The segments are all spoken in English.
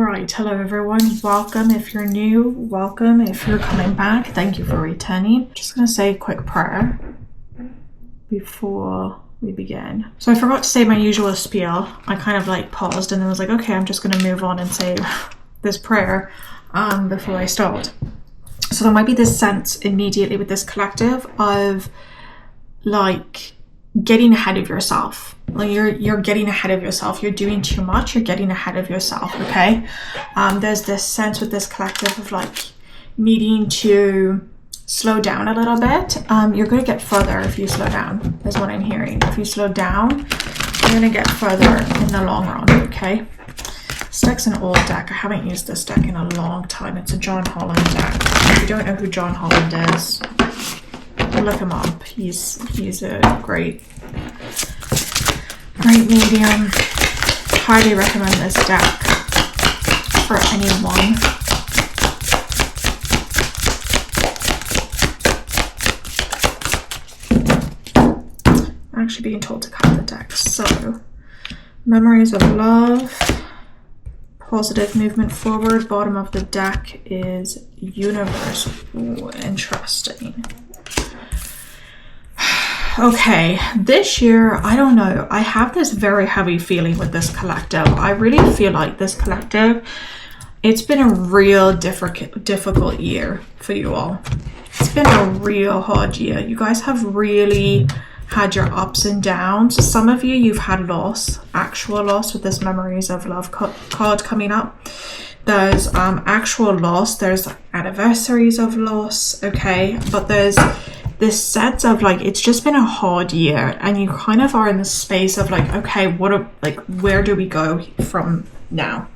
Alright, hello everyone. Welcome if you're new. Welcome if you're coming back. Thank you for returning. Just going to say a quick prayer before we begin. So I forgot to say my usual spiel. I kind of paused and then was like, okay, I'm just going to move on and say this prayer before I start. So there might be this sense immediately with this collective of getting ahead of yourself. You're getting ahead of yourself. You're doing too much. You're getting ahead of yourself. Okay. There's this sense with this collective of needing to slow down a little bit. You're going to get further if you slow down, is what I'm hearing. If you slow down, you're going to get further in the long run. Okay. This deck's an old deck. I haven't used this deck in a long time. It's a John Holland deck. If you don't know who John Holland is, look him up. He's a great medium. Highly recommend this deck for anyone. I'm actually being told to cut the deck. So, Memories of Love, positive movement forward. Bottom of the deck is Universe. Ooh, interesting. Okay, this year, I don't know, I have this very heavy feeling with this collective. I really feel like this collective, it's been a real difficult year for you all. It's been a real hard year. You guys have really had your ups and downs. Some of you, you've had loss, actual loss with this Memories of Love card coming up. There's actual loss, there's anniversaries of loss, okay? But there's this sense of it's just been a hard year, and you kind of are in the space of okay, where do we go from now?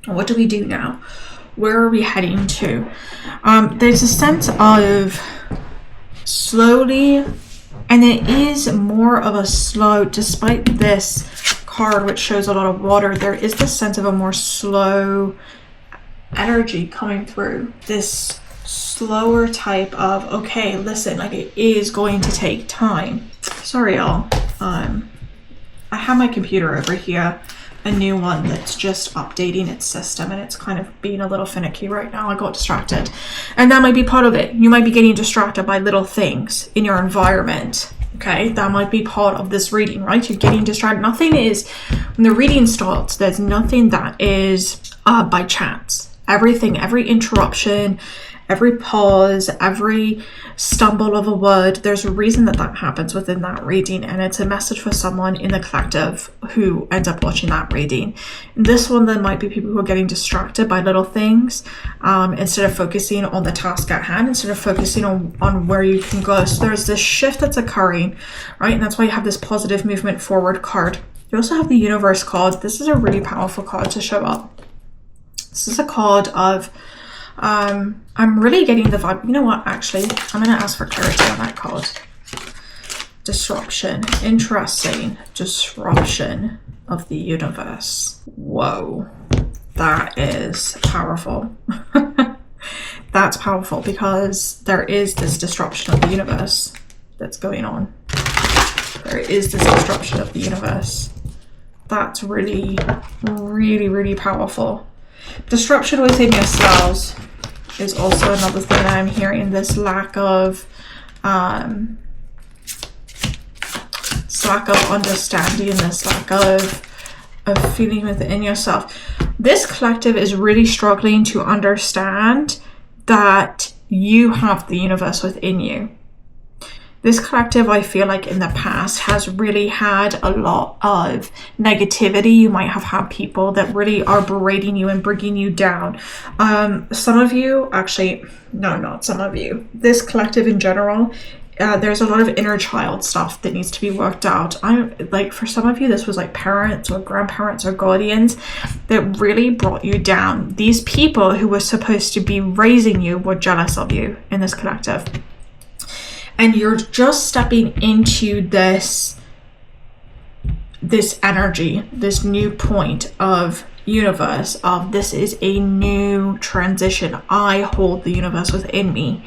What do we do now? Where are we heading to? There's a sense of slowly, and it is more of a slow, despite this card which shows a lot of water, there is this sense of a more slow energy coming through. This slower type of, okay, listen, it is going to take time. Sorry y'all, I have my computer over here, a new one that's just updating its system, and it's kind of being a little finicky right now. I got distracted, and that might be part of it. You might be getting distracted by little things in your environment. Okay, that might be part of this reading, right? You're getting distracted. Nothing is, when the reading starts, there's nothing that is by chance. Everything, every interruption, every pause, every stumble of a word, there's a reason that happens within that reading, and it's a message for someone in the collective who ends up watching that reading. In this one, there might be people who are getting distracted by little things instead of focusing on the task at hand, instead of focusing on where you can go. So there's this shift that's occurring, right? And that's why you have this positive movement forward card. You also have the Universe card. This is a really powerful card to show up. This is a card of I'm really getting the vibe. You know what, actually, I'm going to ask for clarity on that card. Disruption. Interesting. Disruption of the universe. Whoa. That is powerful. That's powerful because there is this disruption of the universe that's going on. There is this disruption of the universe. That's really, really, really powerful. Disruption within yourselves is also another thing that I'm hearing. This lack of understanding, this lack of feeling within yourself. This collective is really struggling to understand that you have the universe within you. This collective, I feel like in the past, has really had a lot of negativity. You might have had people that really are berating you and bringing you down. Some of you, actually, no, not some of you. This collective in general, there's a lot of inner child stuff that needs to be worked out. For some of you, this was parents or grandparents or guardians that really brought you down. These people who were supposed to be raising you were jealous of you in this collective. And you're just stepping into this energy, this new point of universe, of this is a new transition. I hold the universe within me.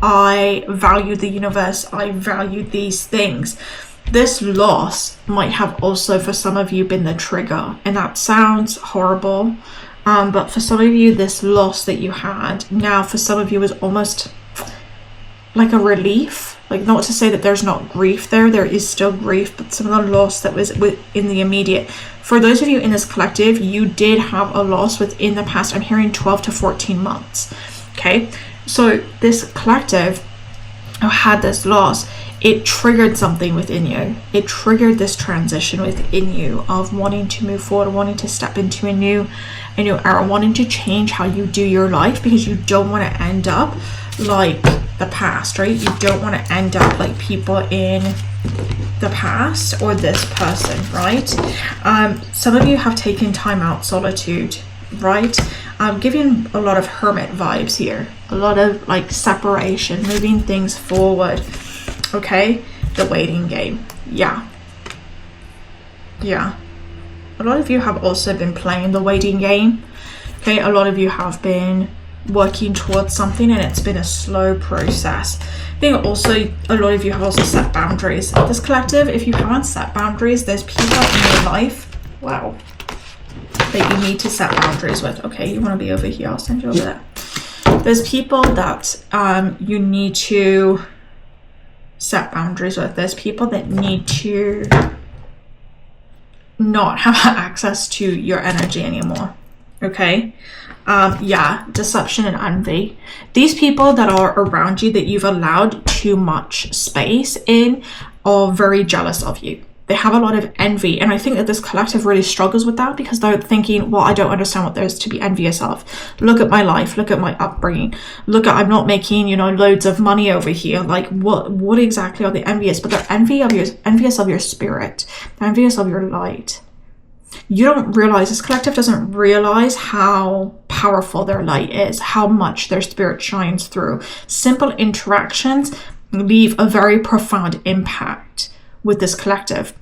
I value the universe. I value these things. This loss might have also for some of you been the trigger, and that sounds horrible. But for some of you, this loss that you had now, for some of you, is almost like a relief. Like, not to say that there's not grief there is still grief, but some of the loss that was in the immediate. For those of you in this collective, you did have a loss within the past, I'm hearing 12 to 14 months. Okay, so this collective had this loss. It triggered something within you. It triggered this transition within you of wanting to move forward, wanting to step into a new era, wanting to change how you do your life, because you don't want to end up like the past, right? You don't want to end up like people in the past or this person, right? Some of you have taken time out, solitude, right? I'm giving a lot of hermit vibes here, a lot of like separation, moving things forward. Okay, the waiting game. Yeah. A lot of you have also been playing the waiting game. Okay, a lot of you have been working towards something, and it's been a slow process. I think also a lot of you have also set boundaries. This collective, if you haven't set boundaries, there's people in your life, wow, that you need to set boundaries with. Okay, you want to be over here, I'll send you over there. There's people that you need to set boundaries with. There's people that need to not have access to your energy anymore. Okay, deception and envy. These people that are around you that you've allowed too much space in are very jealous of you. They have a lot of envy, and I think that this collective really struggles with that, because they're thinking, well, I don't understand what there's to be envious of. Look at my life, look at my upbringing, look at, I'm not making, loads of money over here. Like, what exactly are they envious? But they're envious of your spirit, they're envious of your light. You don't realize, this collective doesn't realize how powerful their light is, how much their spirit shines through. Simple interactions leave a very profound impact with this collective.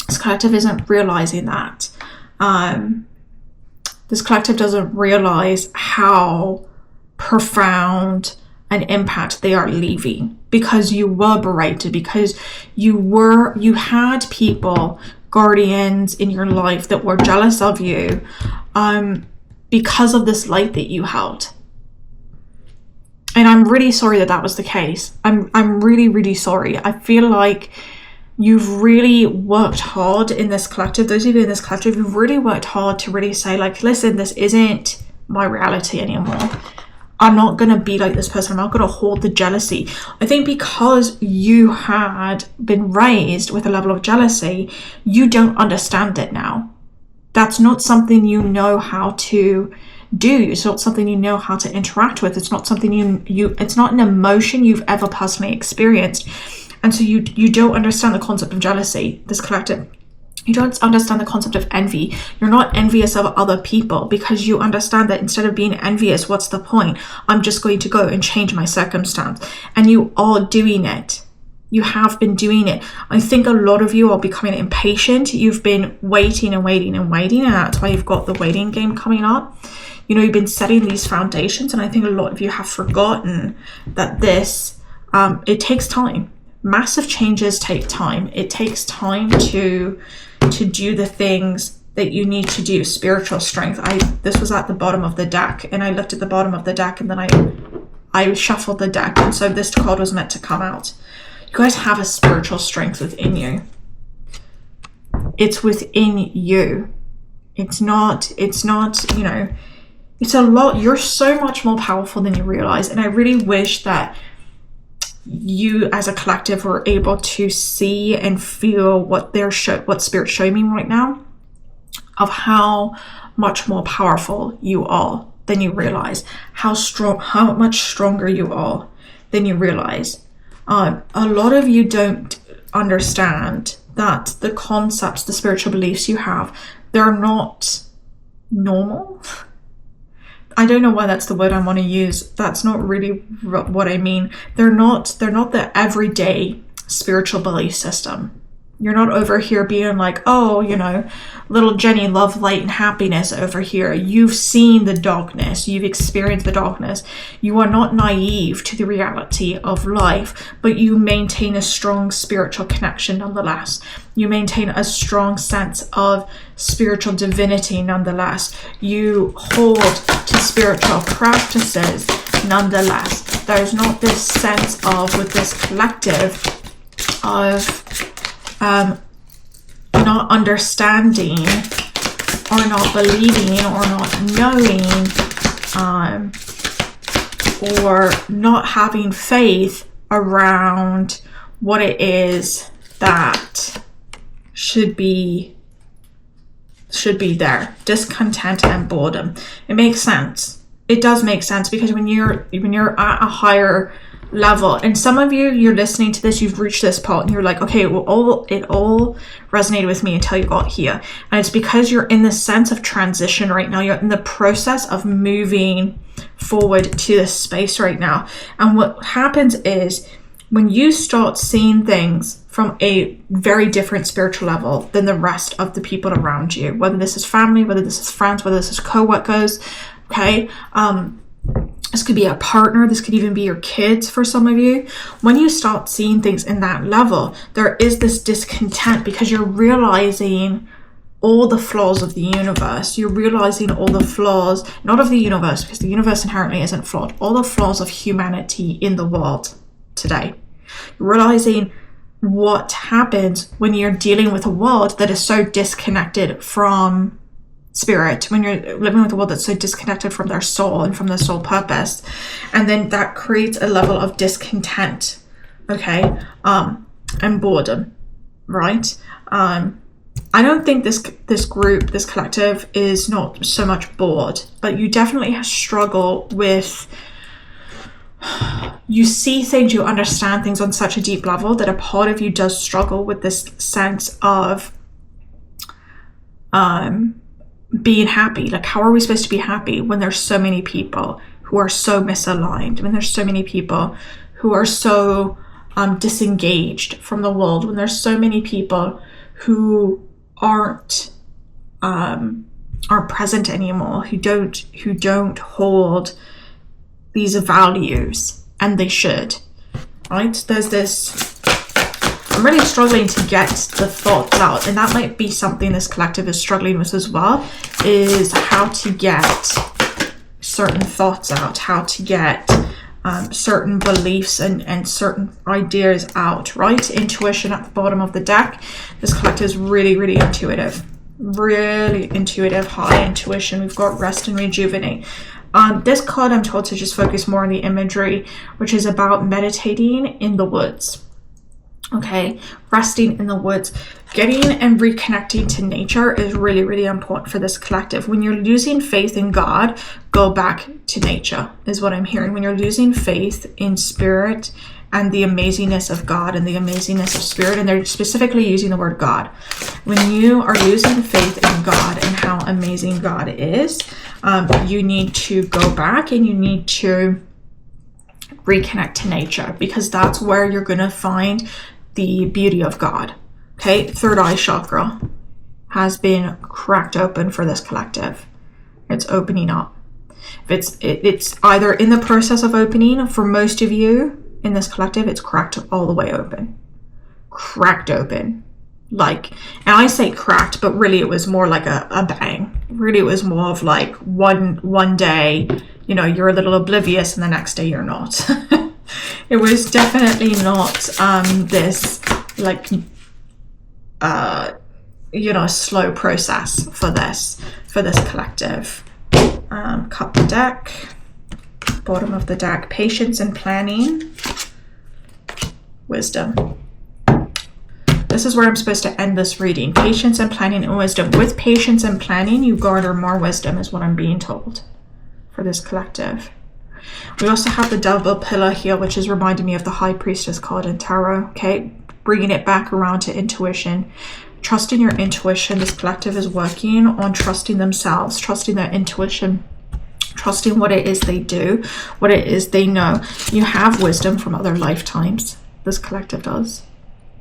This collective isn't realizing that. This collective doesn't realize how profound an impact they are leaving, because you were berated, because you had people, guardians in your life that were jealous of you because of this light that you held. And I'm really sorry that was the case. I'm really, really sorry. I feel like you've really worked hard in this collective. Those of you in this collective, you've really worked hard to really say, like, listen, this isn't my reality anymore. I'm not going to be like this person. I'm not going to hold the jealousy. I think because you had been raised with a level of jealousy, you don't understand it now. That's not something you know how to do. It's not something you know how to interact with. It's not something it's not an emotion you've ever personally experienced. And so you don't understand the concept of jealousy, this collective. You don't understand the concept of envy. You're not envious of other people, because you understand that instead of being envious, what's the point? I'm just going to go and change my circumstance. And you are doing it. You have been doing it. I think a lot of you are becoming impatient. You've been waiting and waiting and waiting, and that's why you've got the waiting game coming up. You've been setting these foundations, and I think a lot of you have forgotten that this, it takes time. Massive changes take time. It takes time to do the things that you need to do. Spiritual strength. This was at the bottom of the deck, and I looked at the bottom of the deck, and then I shuffled the deck, and so this card was meant to come out. You guys have a spiritual strength within you. It's within you. It's not, it's a lot. You're so much more powerful than you realize, and I really wish that you as a collective were able to see and feel what Spirit's showing me right now, of how much more powerful you are than you realize, how much stronger you are than you realize. A lot of you don't understand that the concepts, the spiritual beliefs you have, they're not normal. I don't know why that's the word I want to use. That's not really what I mean. They're not the everyday spiritual belief system. You're not over here being like, oh, you know, little Jenny, love, light, and happiness over here. You've seen the darkness. You've experienced the darkness. You are not naive to the reality of life, but you maintain a strong spiritual connection nonetheless. You maintain a strong sense of spiritual divinity nonetheless. You hold to spiritual practices nonetheless. There's not this sense of, with this collective, of not understanding or not believing or not knowing or not having faith around what it is that should be there. Discontent and boredom. It makes sense. It does make sense, because when you're at a higher level, and some of you're listening to this, you've reached this point and you're like, okay, well, it all resonated with me until you got here. And it's because you're in this sense of transition right now. You're in the process of moving forward to this space right now. And what happens is, when you start seeing things from a very different spiritual level than the rest of the people around you, whether this is family, whether this is friends, whether this is co-workers, okay, this could be a partner, this could even be your kids for some of you. When you start seeing things in that level, there is this discontent, because you're realizing all the flaws of the universe. You're realizing all the flaws, not of the universe, because the universe inherently isn't flawed, all the flaws of humanity in the world today. You're realizing what happens when you're dealing with a world that is so disconnected from spirit, when you're living with a world that's so disconnected from their soul and from their soul purpose. And then that creates a level of discontent, okay, and boredom, right? I don't think this group, this collective, is not so much bored, but you definitely struggle with, you see things, you understand things on such a deep level that a part of you does struggle with this sense of being happy. Like, how are we supposed to be happy when there's so many people who are so misaligned, when there's so many people who are so disengaged from the world, when there's so many people who aren't present anymore, who don't hold these values, and they should, right? There's this, I'm really struggling to get the thoughts out, and that might be something this collective is struggling with as well, is how to get certain thoughts out, how to get certain beliefs and certain ideas out, right? Intuition at the bottom of the deck. This collective is really, really intuitive, high intuition. We've got rest and rejuvenate. This card, I'm told to just focus more on the imagery, which is about meditating in the woods. Okay, resting in the woods, getting and reconnecting to nature is really, really important for this collective. When you're losing faith in God, go back to nature, is what I'm hearing. When you're losing faith in spirit and the amazingness of God and the amazingness of spirit, and they're specifically using the word God. When you are losing faith in God and how amazing God is, you need to go back and you need to reconnect to nature, because that's where you're going to find the beauty of God. Okay, third eye chakra has been cracked open for this collective. It's opening up. It's either in the process of opening. For most of you in this collective, it's cracked all the way open. Cracked open. Like, and I say cracked, but really it was more like a bang. Really, it was more of like one day, you know, you're a little oblivious, and the next day you're not. It was definitely not this like slow process for this collective. Cut the deck, bottom of the deck, patience and planning, wisdom. This is where I'm supposed to end this reading. Patience and planning and wisdom. With patience and planning, you garner more wisdom, is what I'm being told for this collective. We also have the double pillar here, which is reminding me of the High Priestess card in Tarot. Okay, bringing it back around to intuition. Trusting your intuition. This collective is working on trusting themselves, trusting their intuition, trusting what it is they do, what it is they know. You have wisdom from other lifetimes. This collective does.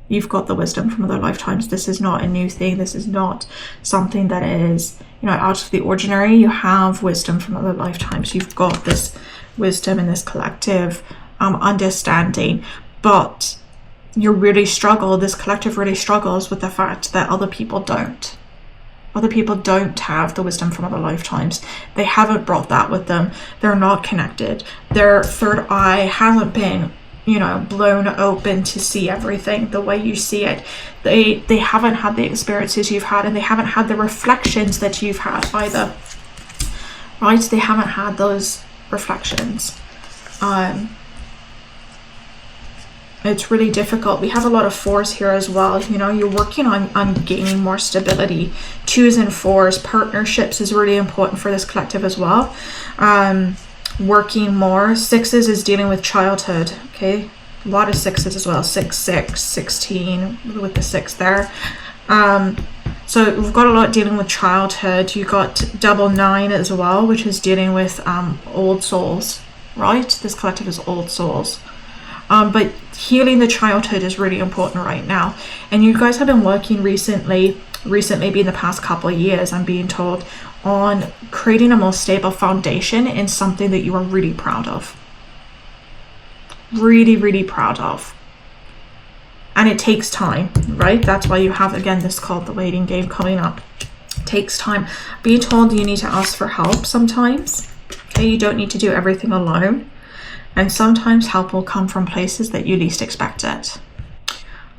You've got the wisdom from other lifetimes. This is not a new thing. This is not something that is, you know, out of the ordinary. You have wisdom from other lifetimes. You've got this wisdom and this collective understanding, but you really struggle, this collective really struggles with the fact that other people don't. Other people don't have the wisdom from other lifetimes. They haven't brought that with them. They're not connected. Their third eye hasn't been, you know, blown open to see everything the way you see it. They haven't had the experiences you've had, and they haven't had the reflections that you've had either. Right? They haven't had those reflections. It's really difficult. We have a lot of 4s here as well. You know, you're working on gaining more stability. 2s and 4s, partnerships is really important for this collective as well. Working more. 6s is dealing with childhood. Okay, a lot of 6s as well. 6, 6, 16 with the 6 there. So we've got a lot dealing with childhood. You got double 9 as well, which is dealing with old souls. Right, this collective is old souls. But healing the childhood is really important right now. And you guys have been working recently being the past couple of years, I'm being told, on creating a more stable foundation in something that you are really proud of. Really, really proud of. And it takes time, right? That's why you have, again, this called the waiting game coming up. It takes time. Being told you need to ask for help sometimes. Okay, you don't need to do everything alone. And sometimes help will come from places that you least expect it.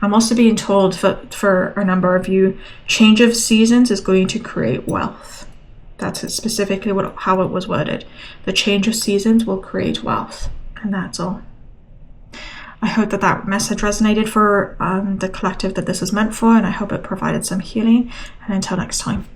I'm also being told for a number of you, change of seasons is going to create wealth. That's specifically how it was worded. The change of seasons will create wealth. And that's all. I hope that message resonated for the collective that this is meant for, and I hope it provided some healing. And until next time.